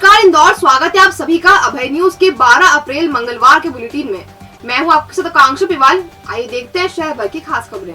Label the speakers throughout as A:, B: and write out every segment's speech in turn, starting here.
A: नमस्कार इंदौर, स्वागत है आप सभी का अभय न्यूज के 12 अप्रैल मंगलवार के बुलेटिन में। मैं हूं आपके साथ आकांक्षा पिवाल। आइए देखते हैं शहर भर की खास खबरें।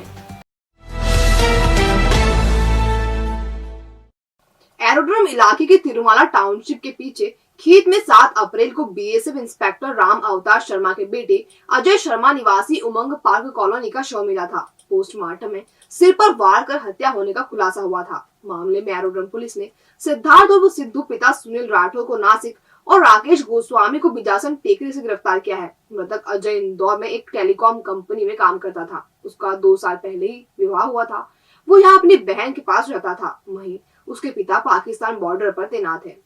A: एरोड्रम इलाके के तिरुमाला टाउनशिप के पीछे खेत में 7 अप्रैल को बीएसएफ इंस्पेक्टर राम अवतार शर्मा के बेटे अजय शर्मा निवासी उमंग पार्क कॉलोनी का शव मिला था। पोस्टमार्टम में सिर पर वार कर हत्या होने का खुलासा हुआ था। मामले में एरोड्रम पुलिस ने सिद्धार्थ और सिद्धू पिता सुनील राठौर को नासिक और राकेश गोस्वामी को बिजासन टेकरी से गिरफ्तार किया है। मृतक अजय इंदौर में एक टेलीकॉम कंपनी में काम करता था। उसका 2 साल पहले ही विवाह हुआ था। वो यहाँ अपनी बहन के पास रहता था। वहीं उसके पिता पाकिस्तान बॉर्डर पर तैनात है।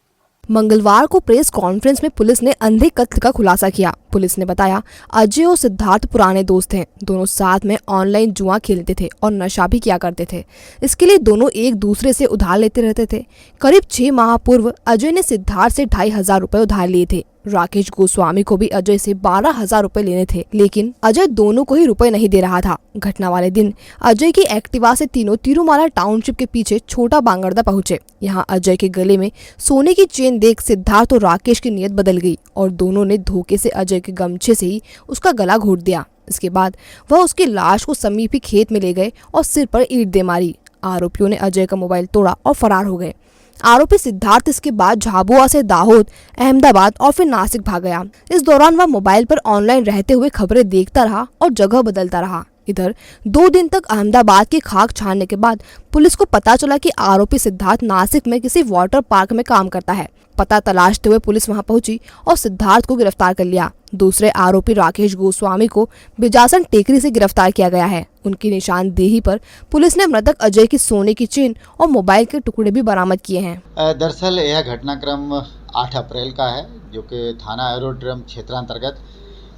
B: मंगलवार को प्रेस कॉन्फ्रेंस में पुलिस ने अंधे कत्ल का खुलासा किया। पुलिस ने बताया अजय और सिद्धार्थ पुराने दोस्त हैं। दोनों साथ में ऑनलाइन जुआ खेलते थे और नशा भी किया करते थे। इसके लिए दोनों एक दूसरे से उधार लेते रहते थे। करीब 6 माह पूर्व अजय ने सिद्धार्थ से 2500 रुपए उधार लिए थे। राकेश गोस्वामी को भी अजय से 12,000 रुपए लेने थे, लेकिन अजय दोनों को ही रुपए नहीं दे रहा था। घटना वाले दिन अजय की एक्टिवा से तीनों तिरुमाला टाउनशिप के पीछे छोटा बांगरदा पहुंचे। यहाँ अजय के गले में सोने की चेन देख सिद्धार्थ और राकेश की नीयत बदल गई और दोनों ने धोखे से अजय के गमछे से ही उसका गला घोट दिया। इसके बाद वह उसकी लाश को समीपी खेत में ले गए और सिर पर ईंट दे मारी। आरोपियों ने अजय का मोबाइल तोड़ा और फरार हो गए। आरोपी सिद्धार्थ इसके बाद झाबुआ से दाहोद, अहमदाबाद और फिर नासिक भाग गया। इस दौरान वह मोबाइल पर ऑनलाइन रहते हुए खबरें देखता रहा और जगह बदलता रहा। इधर 2 दिन तक अहमदाबाद की खाक छानने के बाद पुलिस को पता चला कि आरोपी सिद्धार्थ नासिक में किसी वाटर पार्क में काम करता है। पता तलाशते हुए पुलिस वहां पहुंची और सिद्धार्थ को गिरफ्तार कर लिया। दूसरे आरोपी राकेश गोस्वामी को बिजासन टेकरी से गिरफ्तार किया गया है। उनकी निशानदेही पर पुलिस ने मृतक अजय की सोने की चेन और मोबाइल के टुकड़े भी बरामद किए हैं।
C: दरअसल यह घटनाक्रम 8 अप्रैल का है, जो कि थाना एरोड्रम क्षेत्रांतर्गत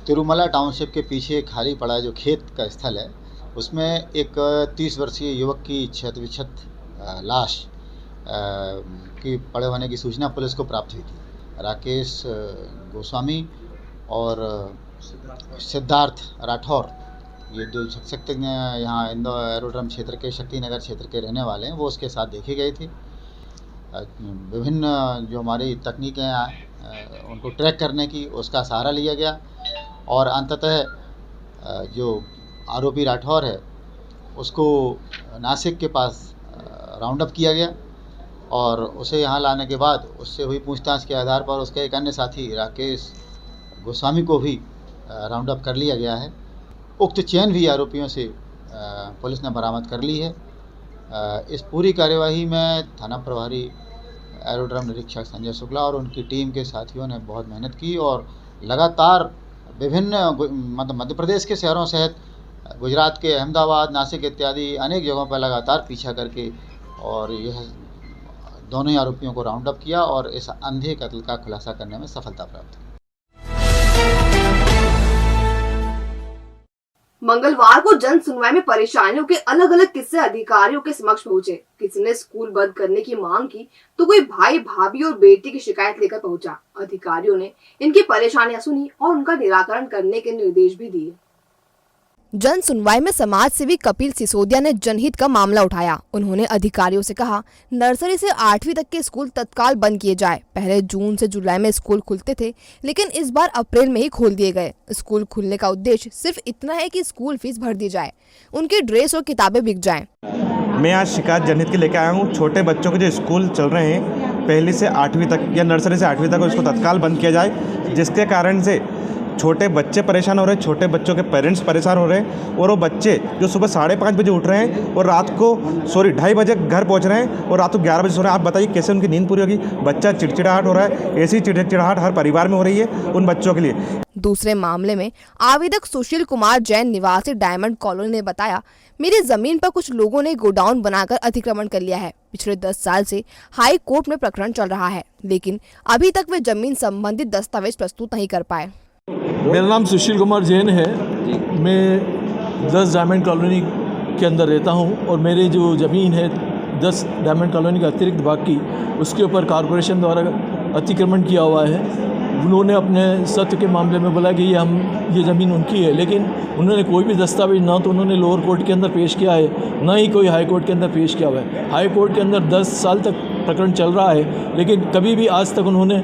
C: तिरुमला टाउनशिप के पीछे खाली पड़ा जो खेत का स्थल है, उसमें एक 30 वर्षीय युवक की क्षत लाश की पड़े होने की सूचना पुलिस को प्राप्त हुई थी। राकेश गोस्वामी और सिद्धार्थ राठौर, ये 2 शख्स यहाँ इंदौर एरोड्रम क्षेत्र के शक्तिनगर क्षेत्र के रहने वाले हैं, वो उसके साथ देखी गई थी। विभिन्न जो हमारी तकनीकें हैं उनको ट्रैक करने की, उसका सहारा लिया गया और अंततः जो आरोपी राठौर है उसको नासिक के पास राउंड अप किया गया और उसे यहाँ लाने के बाद उससे हुई पूछताछ के आधार पर उसके एक अन्य साथी राकेश गोस्वामी को भी राउंड अप कर लिया गया है। उक्त चेन भी आरोपियों से पुलिस ने बरामद कर ली है। इस पूरी कार्यवाही में थाना प्रभारी एरोड्रम निरीक्षक संजय शुक्ला और उनकी टीम के साथियों ने बहुत मेहनत की और लगातार विभिन्न मतलब मध्य प्रदेश के शहरों सहित गुजरात के अहमदाबाद, नासिक इत्यादि अनेक जगहों पर लगातार पीछा करके और यह दोनों ही आरोपियों को राउंड अप किया और इस अंधे कत्ल का खुलासा करने में सफलता प्राप्त हुई।
A: मंगलवार को जन सुनवाई में परेशानियों के अलग अलग किस्से अधिकारियों के समक्ष पहुंचे। किसी ने स्कूल बंद करने की मांग की तो कोई भाई, भाभी और बेटी की शिकायत लेकर पहुंचा। अधिकारियों ने इनकी परेशानियां सुनी और उनका निराकरण करने के निर्देश भी दिए।
B: जन सुनवाई में समाज सेवी कपिल सिसोदिया ने जनहित का मामला उठाया। उन्होंने अधिकारियों से कहा, नर्सरी से 8वीं तक के स्कूल तत्काल बंद किए जाए। पहले जून से जुलाई में स्कूल खुलते थे, लेकिन इस बार अप्रैल में ही खोल दिए गए। स्कूल खुलने का उद्देश्य सिर्फ इतना है कि स्कूल फीस भर दी जाए, उनकी ड्रेस और किताबें बिक जाएं।
D: मैं आज शिकायत जनहित के लेकर आया हूँ। छोटे बच्चों के जो स्कूल चल रहे हैं, पहली से 8वीं तक या नर्सरी से 8वीं तक, उसको तत्काल बंद किया जाए, जिसके कारण से छोटे बच्चे परेशान हो रहे हैं, छोटे बच्चों के पेरेंट्स परेशान हो रहे हैं और वो बच्चे जो सुबह 5:30 बजे उठ रहे हैं और रात को 2:30 बजे घर पहुंच रहे हैं और रात को 11 बजे सो रहे हैं। आप बताइए कैसे उनकी नींद पूरी होगी। बच्चा चिड़चिड़ाहट हो रहा है। ऐसी चिड़चिड़ाहट हर परिवार में हो रही है उन बच्चों के लिए।
B: दूसरे मामले में आवेदक सुशील कुमार जैन निवासी डायमंड कॉलोनी ने बताया, मेरी जमीन पर कुछ लोगों ने गोडाउन बनाकर अतिक्रमण कर लिया है। पिछले 10 साल से हाई कोर्ट में प्रकरण चल रहा है, लेकिन अभी तक वे जमीन संबंधित दस्तावेज प्रस्तुत नहीं कर पाए।
E: मेरा नाम सुशील कुमार जैन है। मैं 10 डायमंड कॉलोनी के अंदर रहता हूं और मेरी जो ज़मीन है 10 डायमंड कॉलोनी का अतिरिक्त बाकी, उसके ऊपर कॉरपोरेशन द्वारा अतिक्रमण किया हुआ है। उन्होंने अपने सत्य के मामले में बोला कि ये ज़मीन उनकी है, लेकिन उन्होंने कोई भी दस्तावेज ना तो उन्होंने लोअर कोर्ट के अंदर पेश किया है, ना ही कोई हाई कोर्ट के अंदर पेश किया हुआ है। हाई कोर्ट के अंदर 10 साल तक प्रकरण चल रहा है, लेकिन कभी भी आज तक उन्होंने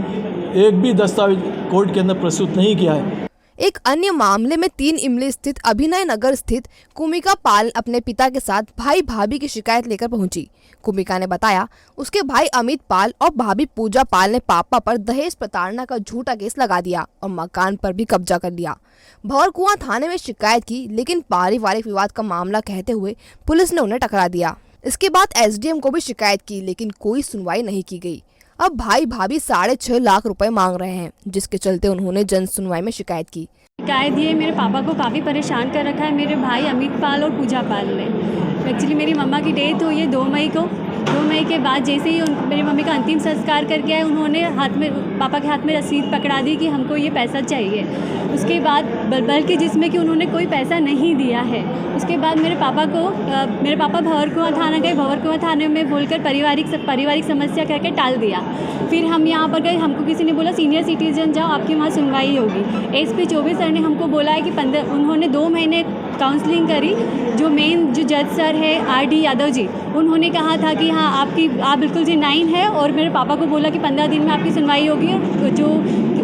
E: एक भी दस्तावेज कोर्ट के अंदर प्रस्तुत नहीं किया है।
B: एक अन्य मामले में 3 इमली स्थित अभिनय नगर स्थित कुमिका पाल अपने पिता के साथ भाई भाभी की शिकायत लेकर पहुंची। कुमिका ने बताया उसके भाई अमित पाल और भाभी पूजा पाल ने पापा पर दहेज प्रताड़ना का झूठा केस लगा दिया और मकान पर भी कब्जा कर लिया। भौरकुआं थाने में शिकायत की, लेकिन पारिवारिक विवाद का मामला कहते हुए पुलिस ने उन्हें टकरा दिया। इसके बाद एसडीएम को भी शिकायत की, लेकिन कोई सुनवाई नहीं की गई। अब भाई भाभी 6.5 लाख रुपए मांग रहे हैं, जिसके चलते उन्होंने जन सुनवाई में शिकायत की।
F: शिकायत ये मेरे पापा को काफ़ी परेशान कर रखा है मेरे भाई अमित पाल और पूजा पाल ने। एक्चुअली मेरी मम्मा की डेथ हुई है 2 मई को। 2 मई के बाद जैसे ही मेरी मम्मी का अंतिम संस्कार करके आए, उन्होंने पापा के हाथ में रसीद पकड़ा दी कि हमको ये पैसा चाहिए। उसके बाद बल्कि जिसमें कि उन्होंने कोई पैसा नहीं दिया है। उसके बाद मेरे पापा भंवरकुआं थाना गए। भंवरकुआं थाने में बोलकर पारिवारिक समस्या कहकर टाल दिया। फिर हम यहाँ पर गए, हमको किसी ने बोला सीनियर सिटीजन जाओ, आपकी वहाँ सुनवाई होगी। एसपी चौबे सर ने हमको बोला है कि उन्होंने 2 महीने काउंसलिंग करी। जो जज सर है RD यादव जी, उन्होंने कहा था कि हाँ आप बिल्कुल जी 9 है, और मेरे पापा को बोला कि 15 दिन में आपकी सुनवाई होगी। और जो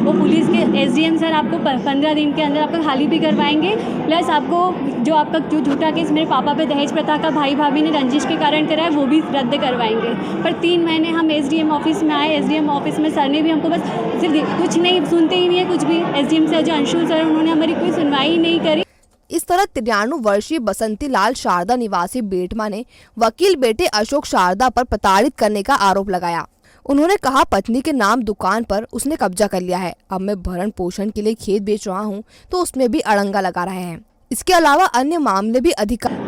F: वो पुलिस के SDM सर आपको 15 दिन के अंदर आपका खाली भी करवाएंगे, प्लस आपको जो झूठा केस मेरे पापा पे दहेज प्रथा का भाई भाभी ने रंजिश के कारण कराया वो भी रद्द करवाएंगे। पर 3 महीने हम SDM ऑफिस में आए। SDM ऑफिस में सर ने भी हमको बस सिर्फ कुछ नहीं, सुनते ही नहीं है कुछ भी। SDM सर जो अंशुल सर, उन्होंने हमारी कोई सुनवाई ही नहीं करी।
B: इस तरह 93 वर्षीय बसंती लाल शारदा निवासी बेटमा ने वकील बेटे अशोक शारदा पर प्रताड़ित करने का आरोप लगाया। उन्होंने कहा पत्नी के नाम दुकान पर उसने कब्जा कर लिया है। अब मैं भरण पोषण के लिए खेत बेच रहा हूं, तो उसमें भी अड़ंगा लगा रहे हैं। इसके अलावा अन्य मामले भी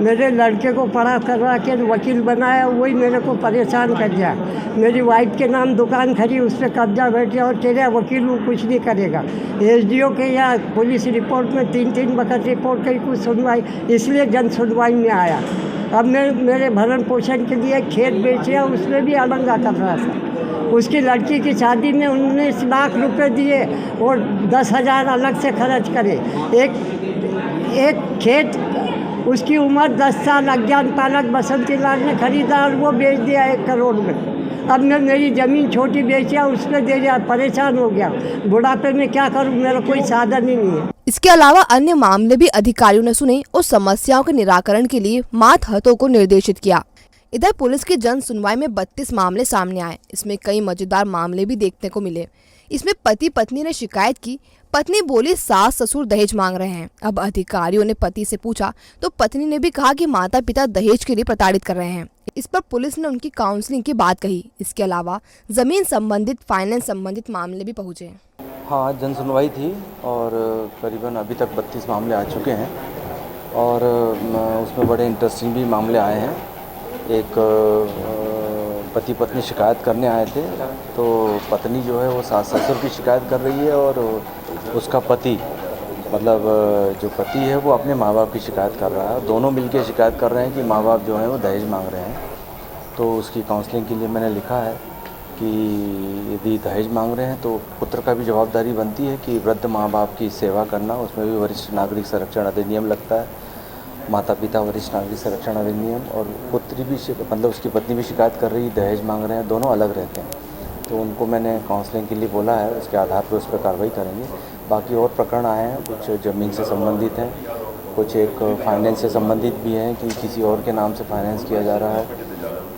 G: मेरे लड़के को पढ़ा करवा के वकील बनाया, वही मेरे को परेशान कर दिया। मेरी वाइफ के नाम दुकान खड़ी, उस पर कब्जा बैठ गया और तेरा वकील वो कुछ नहीं करेगा। SDO के या पुलिस रिपोर्ट में 3 वक्त रिपोर्ट करी, कुछ सुनवाई, इसलिए जन सुनवाई में आया। अब मैं मेरे भरण पोषण के लिए खेत बेचे, उसमें भी अड़ंगा कर रहा था। उसकी लड़की की शादी में 19 लाख रुपए दिए और 10,000 अलग से खर्च करे। एक खेत, उसकी उम्र 10 साल, अज्ञान पालक बसंती लाल ने खरीदा और वो बेच दिया 1 करोड़ में। अब मैं मेरी ज़मीन छोटी बेचा, उसमें दे दिया, परेशान हो गया। बुढ़ापे में क्या करूं, मेरा कोई साधन ही नहीं है।
B: इसके अलावा अन्य मामले भी अधिकारियों ने सुने और समस्याओं के निराकरण के लिए मातहतों को निर्देशित किया। इधर पुलिस की जन सुनवाई में 32 मामले सामने आए। इसमें कई मजेदार मामले भी देखने को मिले। इसमें पति पत्नी ने शिकायत की। पत्नी बोली सास ससुर दहेज मांग रहे हैं। अब अधिकारियों ने पति से पूछा तो पत्नी ने भी कहा कि माता पिता दहेज के लिए प्रताड़ित कर रहे हैं। इस पर पुलिस ने उनकी काउंसलिंग की बात कही। इसके अलावा जमीन संबंधित, फाइनेंस संबंधित मामले भी पहुंचे।
H: हाँ, जन सुनवाई थी और करीबन अभी तक 32 मामले आ चुके हैं और उसमें बड़े इंटरेस्टिंग भी मामले आए हैं। एक पति पत्नी शिकायत करने आए थे, तो पत्नी जो है वो सास ससुर की शिकायत कर रही है और उसका पति, मतलब जो पति है वो अपने माँ बाप की शिकायत कर रहा है। दोनों मिलकर शिकायत कर रहे हैं कि माँ बाप जो है वो दहेज मांग रहे हैं। तो उसकी काउंसलिंग के लिए मैंने लिखा है कि यदि दहेज मांग रहे हैं तो पुत्र का भी जवाबदारी बनती है कि वृद्ध माँ बाप की सेवा करना, उसमें भी वरिष्ठ नागरिक संरक्षण अधिनियम लगता है, माता पिता वरिष्ठ नागरिक संरक्षण अधिनियम। और पुत्री भी, मतलब उसकी पत्नी भी शिकायत कर रही, दहेज मांग रहे हैं, दोनों अलग रहते हैं। तो उनको मैंने काउंसलिंग के लिए बोला है, उसके आधार पर उस पर कार्रवाई करेंगे। बाकी और प्रकरण आए हैं, कुछ ज़मीन से संबंधित हैं, कुछ एक फाइनेंस से संबंधित भी हैं कि किसी और के नाम से फाइनेंस किया जा रहा है,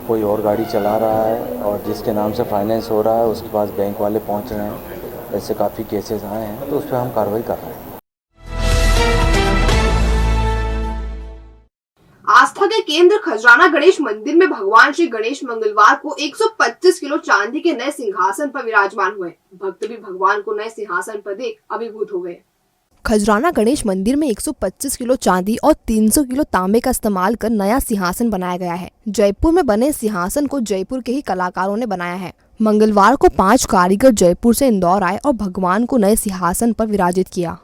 H: कोई और गाड़ी चला रहा है और जिसके नाम से फाइनेंस हो रहा है उसके पास बैंक वाले पहुंच रहे हैं। ऐसे काफ़ी केसेस आए हैं, तो उस पर हम कार्रवाई कर रहे हैं।
A: आस्था के केंद्र खजराना गणेश मंदिर में भगवान श्री गणेश मंगलवार को 125 किलो चांदी के नए सिंहासन पर विराजमान हुए। भक्त भी भगवान को नए सिंहासन पर देख अभिभूत हो गए।
B: खजराना गणेश मंदिर में 125 किलो चांदी और 300 किलो तांबे का इस्तेमाल कर नया सिंहासन बनाया गया है। जयपुर में बने सिंहासन को जयपुर के ही कलाकारों ने बनाया है। मंगलवार को 5 कारीगर जयपुर से इंदौर आए और भगवान को नए सिंहासन पर विराजित किया।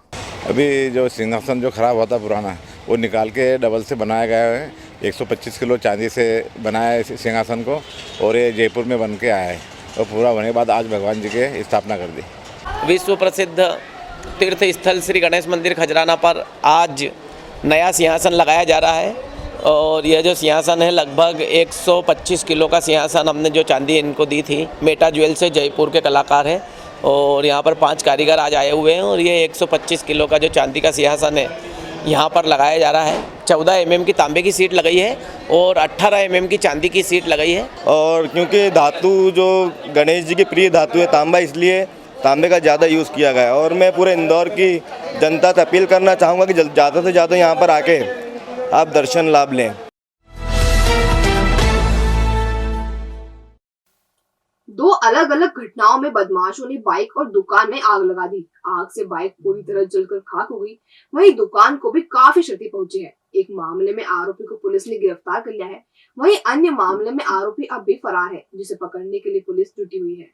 I: अभी जो सिंहासन जो खराब होता पुराना, वो निकाल के डबल से बनाया गया है। 125 किलो चांदी से बनाया है सिंहासन को और ये जयपुर में बन के आया है और पूरा होने के बाद आज भगवान जी के स्थापना कर दी।
J: विश्व प्रसिद्ध तीर्थ स्थल श्री गणेश मंदिर खजराना पर आज नया सिंहासन लगाया जा रहा है और यह जो सिंहासन है लगभग 125 किलो का सिंहासन हमने जो चांदी इनको दी थी। मेटा ज्वेल से जयपुर के कलाकार हैं और यहाँ पर 5 कारीगर आज आए हुए हैं और ये 125 किलो का जो चांदी का सिंहासन है यहाँ पर लगाया जा रहा है। 14 mm की तांबे की सीट लगाई है और 18 mm की चांदी की सीट लगाई है।
K: और क्योंकि धातु जो गणेश जी की प्रिय धातु है तांबा, इसलिए तांबे का ज़्यादा यूज़ किया गया है। और मैं पूरे इंदौर की जनता से अपील करना चाहूँगा कि ज़्यादा से ज़्यादा यहाँ पर आके आप दर्शन लाभ लें।
A: दो अलग अलग घटनाओं में बदमाशों ने बाइक और दुकान में आग लगा दी। आग से बाइक पूरी तरह जलकर खाक हो गई, वहीं दुकान को भी काफी क्षति पहुंची है। एक मामले में आरोपी को पुलिस ने गिरफ्तार कर लिया है, वहीं अन्य मामले में आरोपी अब भी फरार है, जिसे पकड़ने के लिए पुलिस जुटी हुई है।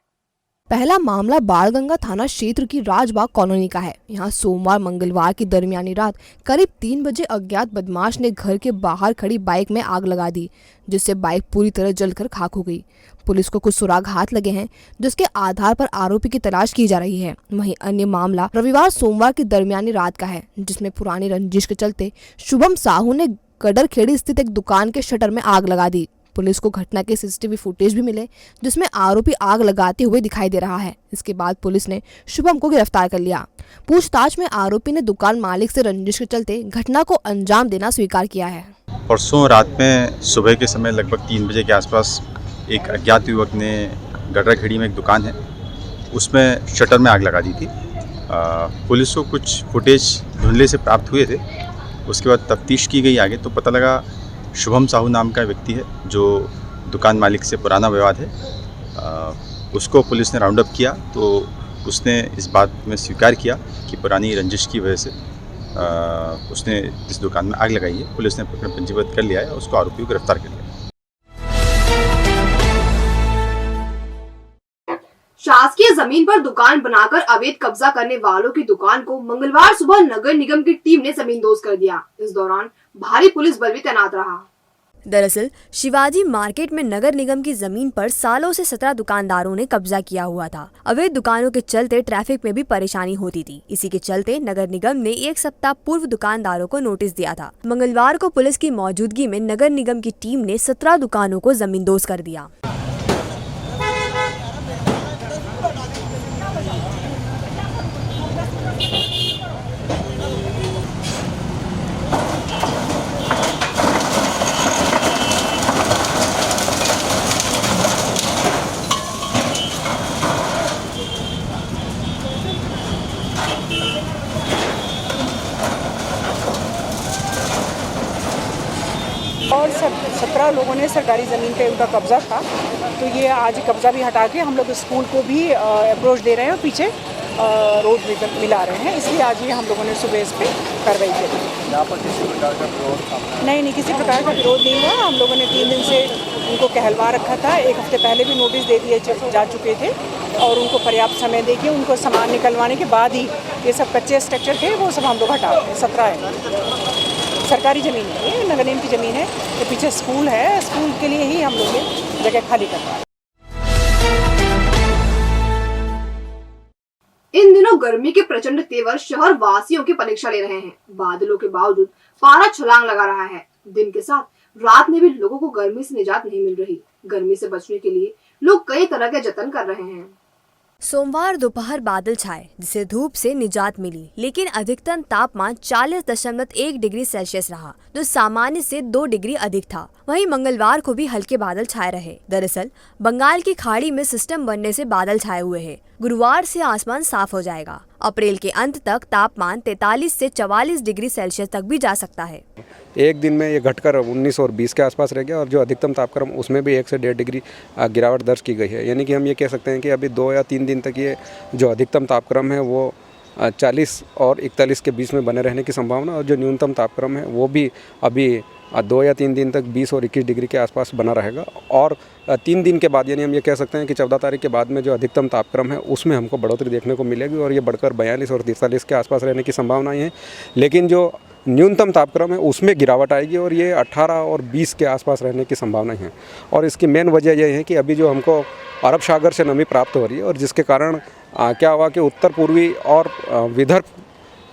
B: पहला मामला बाणगंगा थाना क्षेत्र की राजबाग कॉलोनी का है। यहाँ सोमवार मंगलवार की दरमियानी रात करीब 3 बजे अज्ञात बदमाश ने घर के बाहर खड़ी बाइक में आग लगा दी, जिससे बाइक पूरी तरह जलकर खाक हो गई। पुलिस को कुछ सुराग हाथ लगे हैं, जिसके आधार पर आरोपी की तलाश की जा रही है। वहीं अन्य मामला रविवार सोमवार की दरमियानी रात का है, जिसमें पुरानी रंजिश के चलते शुभम साहू ने गडरखेड़ी स्थित एक दुकान के शटर में आग लगा दी। पुलिस को घटना के सीसीटीवी फुटेज भी मिले, जिसमें आरोपी आग लगाते हुए दिखाई दे रहा है। इसके बाद पुलिस ने शुभम को गिरफ्तार कर लिया। पूछताछ में आरोपी ने दुकान मालिक से रंजिश के चलते घटना को अंजाम देना स्वीकार किया है।
L: परसों रात में सुबह के समय लगभग 3 बजे के आसपास एक अज्ञात युवक ने गडरखेड़ी में एक दुकान है, उसमें शटर में आग लगा दी थी। पुलिस को कुछ फुटेज धुंधले से प्राप्त हुए थे। उसके बाद तफ्तीश की गई आगे, तो पता लगा शुभम साहू नाम का व्यक्ति है जो दुकान मालिक से पुराना विवाद है। उसको पुलिस ने राउंड अप किया तो उसने इस बात में स्वीकार किया कि पुरानी रंजिश की वजह से उसने इस दुकान में आग लगाई है। पुलिस ने प्रकरण पंजीबद्ध कर लिया है और उसको आरोपी को गिरफ्तार कर लिया।
A: शासकीय जमीन पर दुकान बनाकर अवैध कब्जा करने वालों की दुकान को मंगलवार सुबह नगर निगम की टीम ने जमींदोज कर दिया। इस दौरान भारी पुलिस बल भी तैनात रहा।
M: दरअसल शिवाजी मार्केट में नगर निगम की जमीन पर सालों से 17 दुकानदारों ने कब्जा किया हुआ था। अवैध दुकानों के चलते ट्रैफिक में भी परेशानी होती थी। इसी के चलते नगर निगम ने 1 सप्ताह पूर्व दुकानदारों को नोटिस दिया था। मंगलवार को पुलिस की मौजूदगी में नगर निगम की टीम ने 17 दुकानों को जमींदोज कर दिया।
N: और 17 लोगों ने सरकारी ज़मीन पे उनका कब्ज़ा था, तो ये आज कब्ज़ा भी हटा के हम लोग स्कूल को भी अप्रोच दे रहे हैं और पीछे रोड मिला रहे हैं। इसलिए आज ये हम लोगों ने सुबह इस पर कार्रवाई की। यहाँ पर किसी प्रकार का विरोध नहीं, किसी प्रकार का विरोध नहीं हुआ। हम लोगों ने 3 दिन से उनको कहलवा रखा था। 1 हफ्ते पहले भी नोटिस दे दिए जा चुके थे और उनको पर्याप्त समय देके उनको सामान निकलवाने के बाद ही ये सब कच्चे स्ट्रक्चर थे वो सब हम लोग हटा रहे हैं। 17 है, सरकारी ज़मीन है, ये नगर निगम की ज़मीन है। तो पीछे स्कूल है, स्कूल के लिए ही हम लोग ये जगह खाली कर रहे हैं।
A: इन दिनों गर्मी के प्रचंड तेवर शहर वासियों की परीक्षा ले रहे हैं। बादलों के बावजूद पारा छलांग लगा रहा है। दिन के साथ रात में भी लोगों को गर्मी से निजात नहीं मिल रही। गर्मी से बचने के लिए लोग कई तरह के जतन कर रहे हैं।
M: सोमवार दोपहर बादल छाए, जिससे धूप से निजात मिली, लेकिन अधिकतम तापमान 40.1 डिग्री सेल्सियस रहा, जो सामान्य से 2 डिग्री अधिक था। वहीं मंगलवार को भी हल्के बादल छाए रहे। दरअसल बंगाल की खाड़ी में सिस्टम बनने से बादल छाए हुए हैं। गुरुवार से आसमान साफ हो जाएगा। अप्रैल के अंत तक तापमान 43 से 44 डिग्री सेल्सियस तक भी जा सकता है।
O: एक दिन में ये घटकर 19 और 20 के आसपास रह गया और जो अधिकतम तापक्रम उसमें भी 1 से 1.5 डिग्री गिरावट दर्ज की गई है। यानी कि हम ये कह सकते हैं कि अभी 2 या 3 दिन तक ये जो अधिकतम तापक्रम है वो 40 और 41 के बीच में बने रहने की संभावना, और जो न्यूनतम तापक्रम है वो भी अभी 2 या 3 दिन तक 20 और 21 डिग्री के आसपास बना रहेगा। और 3 दिन के बाद यानी हम ये कह सकते हैं कि 14 तारीख के बाद में जो अधिकतम तापक्रम है उसमें हमको बढ़ोतरी देखने को मिलेगी और ये बढ़कर 42 और 43 के आसपास रहने की संभावनाएं हैं। लेकिन जो न्यूनतम तापक्रम है उसमें गिरावट आएगी और ये 18 और 20 के आसपास रहने की संभावनाएं हैं। और इसकी मेन वजह यह है कि अभी जो हमको अरब सागर से नमी प्राप्त हो रही है और जिसके कारण क्या हुआ कि उत्तर पूर्वी और विदर्भ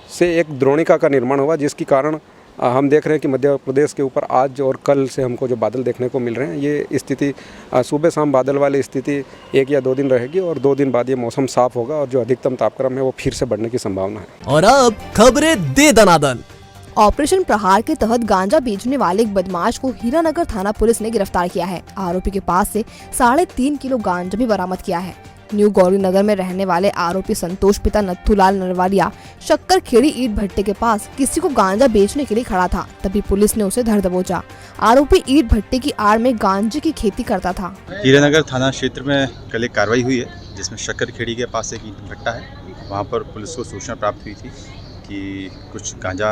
O: से एक द्रोणिका का निर्माण हुआ, जिसके कारण हम देख रहे हैं कि मध्य प्रदेश के ऊपर आज और कल से हमको जो बादल देखने को मिल रहे हैं, ये स्थिति सुबह शाम बादल वाली स्थिति 1 या 2 दिन रहेगी और 2 दिन बाद ये मौसम साफ होगा और जो अधिकतम तापक्रम है वो फिर से बढ़ने की संभावना है।
P: और अब खबरें दे दनादन।
B: ऑपरेशन प्रहार के तहत गांजा बेचने वाले एक बदमाश को हीरानगर थाना पुलिस ने गिरफ्तार किया है। आरोपी के पास से 3.5 किलो गांजा भी बरामद किया है। न्यू गौरी नगर में रहने वाले आरोपी संतोष पिता नथुलाल नरवालिया शक्कर खेड़ी ईट भट्टे के पास किसी को गांजा बेचने के लिए खड़ा था, तभी पुलिस ने उसे धर दबोचा। आरोपी ईट भट्टे की आड़ में गांजे की खेती करता था।
L: हीरानगर थाना क्षेत्र में कल एक कार्रवाई हुई है जिसमें शक्कर खेड़ी के पास एक ईट भट्टा है। वहाँ पर पुलिस को सूचना प्राप्त हुई थी कि कुछ गांजा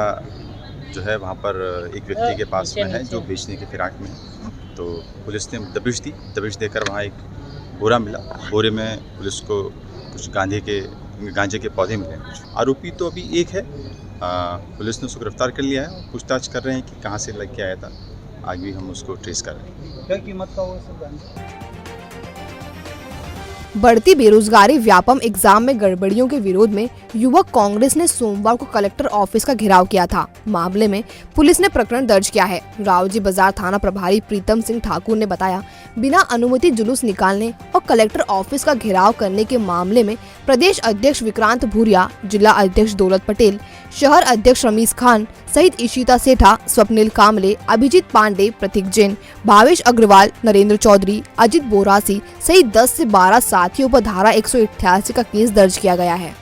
L: जो है वहाँ पर एक व्यक्ति के पास में है जो बेचने के फिराक में है। तो पुलिस ने दबिश दी। दबिश देकर वहाँ एक बोरा मिला। बोरे में पुलिस को कुछ गांजे के पौधे मिले। आरोपी तो अभी एक है। पुलिस ने उसको गिरफ्तार कर लिया है। पूछताछ कर रहे हैं कि कहाँ से लग के आया था। आगे भी हम उसको ट्रेस कर रहे हैं।
Q: क्या कीमत का वो सब गांजा?
B: बढ़ती बेरोजगारी, व्यापम एग्जाम में गड़बड़ियों के विरोध में युवक कांग्रेस ने सोमवार को कलेक्टर ऑफिस का घेराव किया था। मामले में पुलिस ने प्रकरण दर्ज किया है। रावजी बाजार थाना प्रभारी प्रीतम सिंह ठाकुर ने बताया, बिना अनुमति जुलूस निकालने और कलेक्टर ऑफिस का घेराव करने के मामले में प्रदेश अध्यक्ष विक्रांत भूरिया, जिला अध्यक्ष दौलत पटेल, शहर अध्यक्ष रमीज खान सहित इशिता सेठा, स्वप्निल कामले, अभिजीत पांडे, प्रतीक जैन, भावेश अग्रवाल, नरेंद्र चौधरी, अजित बोरासी सहित 10 से 12 साथियों पर धारा 188 का केस दर्ज किया गया है।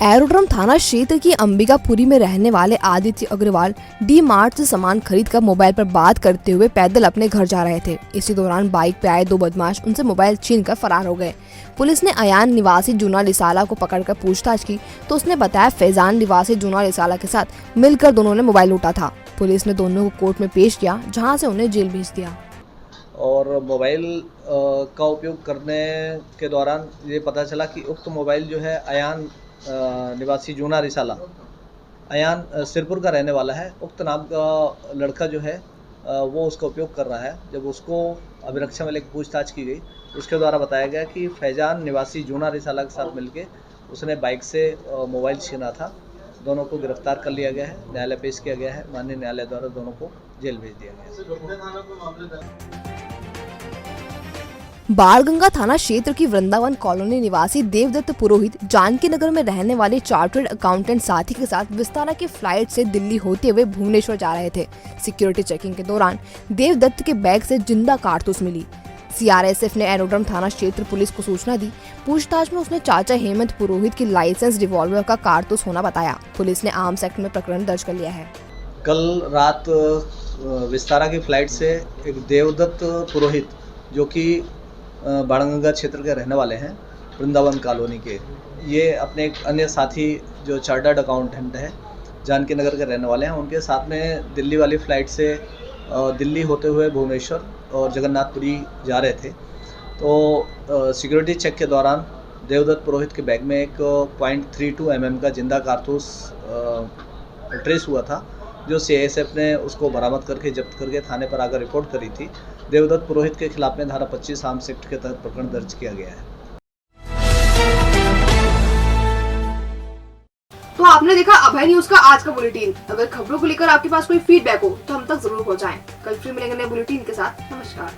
B: एरोड्रम थाना क्षेत्र की अंबिकापुरी में रहने वाले आदित्य अग्रवाल डी मार्ट से सामान खरीदकर मोबाइल पर बात करते हुए पैदल अपने घर जा रहे थे। इसी दौरान बाइक पे आए 2 बदमाश उनसे मोबाइल छीनकर फरार हो गए। पुलिस ने अयान निवासी जूना लिसाला को पकड़कर पूछताछ की तो उसने बताया फैजान निवासी जूना लिसाला के साथ मिलकर दोनों ने मोबाइल लूटा था। पुलिस ने दोनों को कोर्ट में पेश किया, जहाँ से उन्हें जेल भेज दिया।
R: और मोबाइल का उपयोग करने के दौरान ये पता चला कि उक्त मोबाइल जो है अयान निवासी जूना रिसाला, अयान सिरपुर का रहने वाला है। उक्त नाम का लड़का जो है वो उसका उपयोग कर रहा है। जब उसको अभिरक्षा में लेकर पूछताछ की गई, उसके द्वारा बताया गया कि फैजान निवासी जूना रिसाला के साथ मिलके उसने बाइक से मोबाइल छीना था। दोनों को गिरफ्तार कर लिया गया है, न्यायालय पेश किया गया है। माननीय न्यायालय द्वारा दोनों को जेल भेज दिया गया है।
B: बाणगंगा थाना क्षेत्र की वृंदावन कॉलोनी निवासी देवदत्त पुरोहित जानकी नगर में रहने वाले चार्टर्ड अकाउंटेंट साथी के साथ विस्तारा की फ्लाइट से दिल्ली होते हुए भुवनेश्वर जा रहे थे। सिक्योरिटी चेकिंग के दौरान देवदत्त के बैग से जिंदा कारतूस मिली। सीआरएसएफ ने एरोड्रम थाना क्षेत्र पुलिस को सूचना दी। पूछताछ में उसने चाचा हेमंत पुरोहित की लाइसेंस रिवॉल्वर का कारतूस होना बताया। पुलिस ने आर्म्स एक्ट में प्रकरण दर्ज कर लिया है।
R: कल रात विस्तारा की फ्लाइट से एक देवदत्त पुरोहित जो कि बाणगंगा क्षेत्र के रहने वाले हैं, वृंदावन कॉलोनी के, ये अपने एक अन्य साथी जो चार्टर्ड अकाउंटेंट है जानकी नगर के रहने वाले हैं, उनके साथ में दिल्ली वाली फ़्लाइट से दिल्ली होते हुए भुवनेश्वर और जगन्नाथपुरी जा रहे थे। तो सिक्योरिटी चेक के दौरान देवदत्त पुरोहित के बैग में एक .32 mm का जिंदा कारतूस ट्रेस हुआ था, जो सीआईएसएफ ने उसको बरामद करके जब्त करके थाने पर आकर रिपोर्ट करी थी। देवदत्त पुरोहित के खिलाफ में धारा 25 आर्म्स एक्ट के तहत प्रकरण दर्ज किया गया है।
A: तो आपने देखा अभय न्यूज का आज का बुलेटिन। अगर खबरों को लेकर आपके पास कोई फीडबैक हो तो हम तक जरूर पहुंचाएं। कल फिर मिलेंगे नए बुलेटिन के साथ। नमस्कार।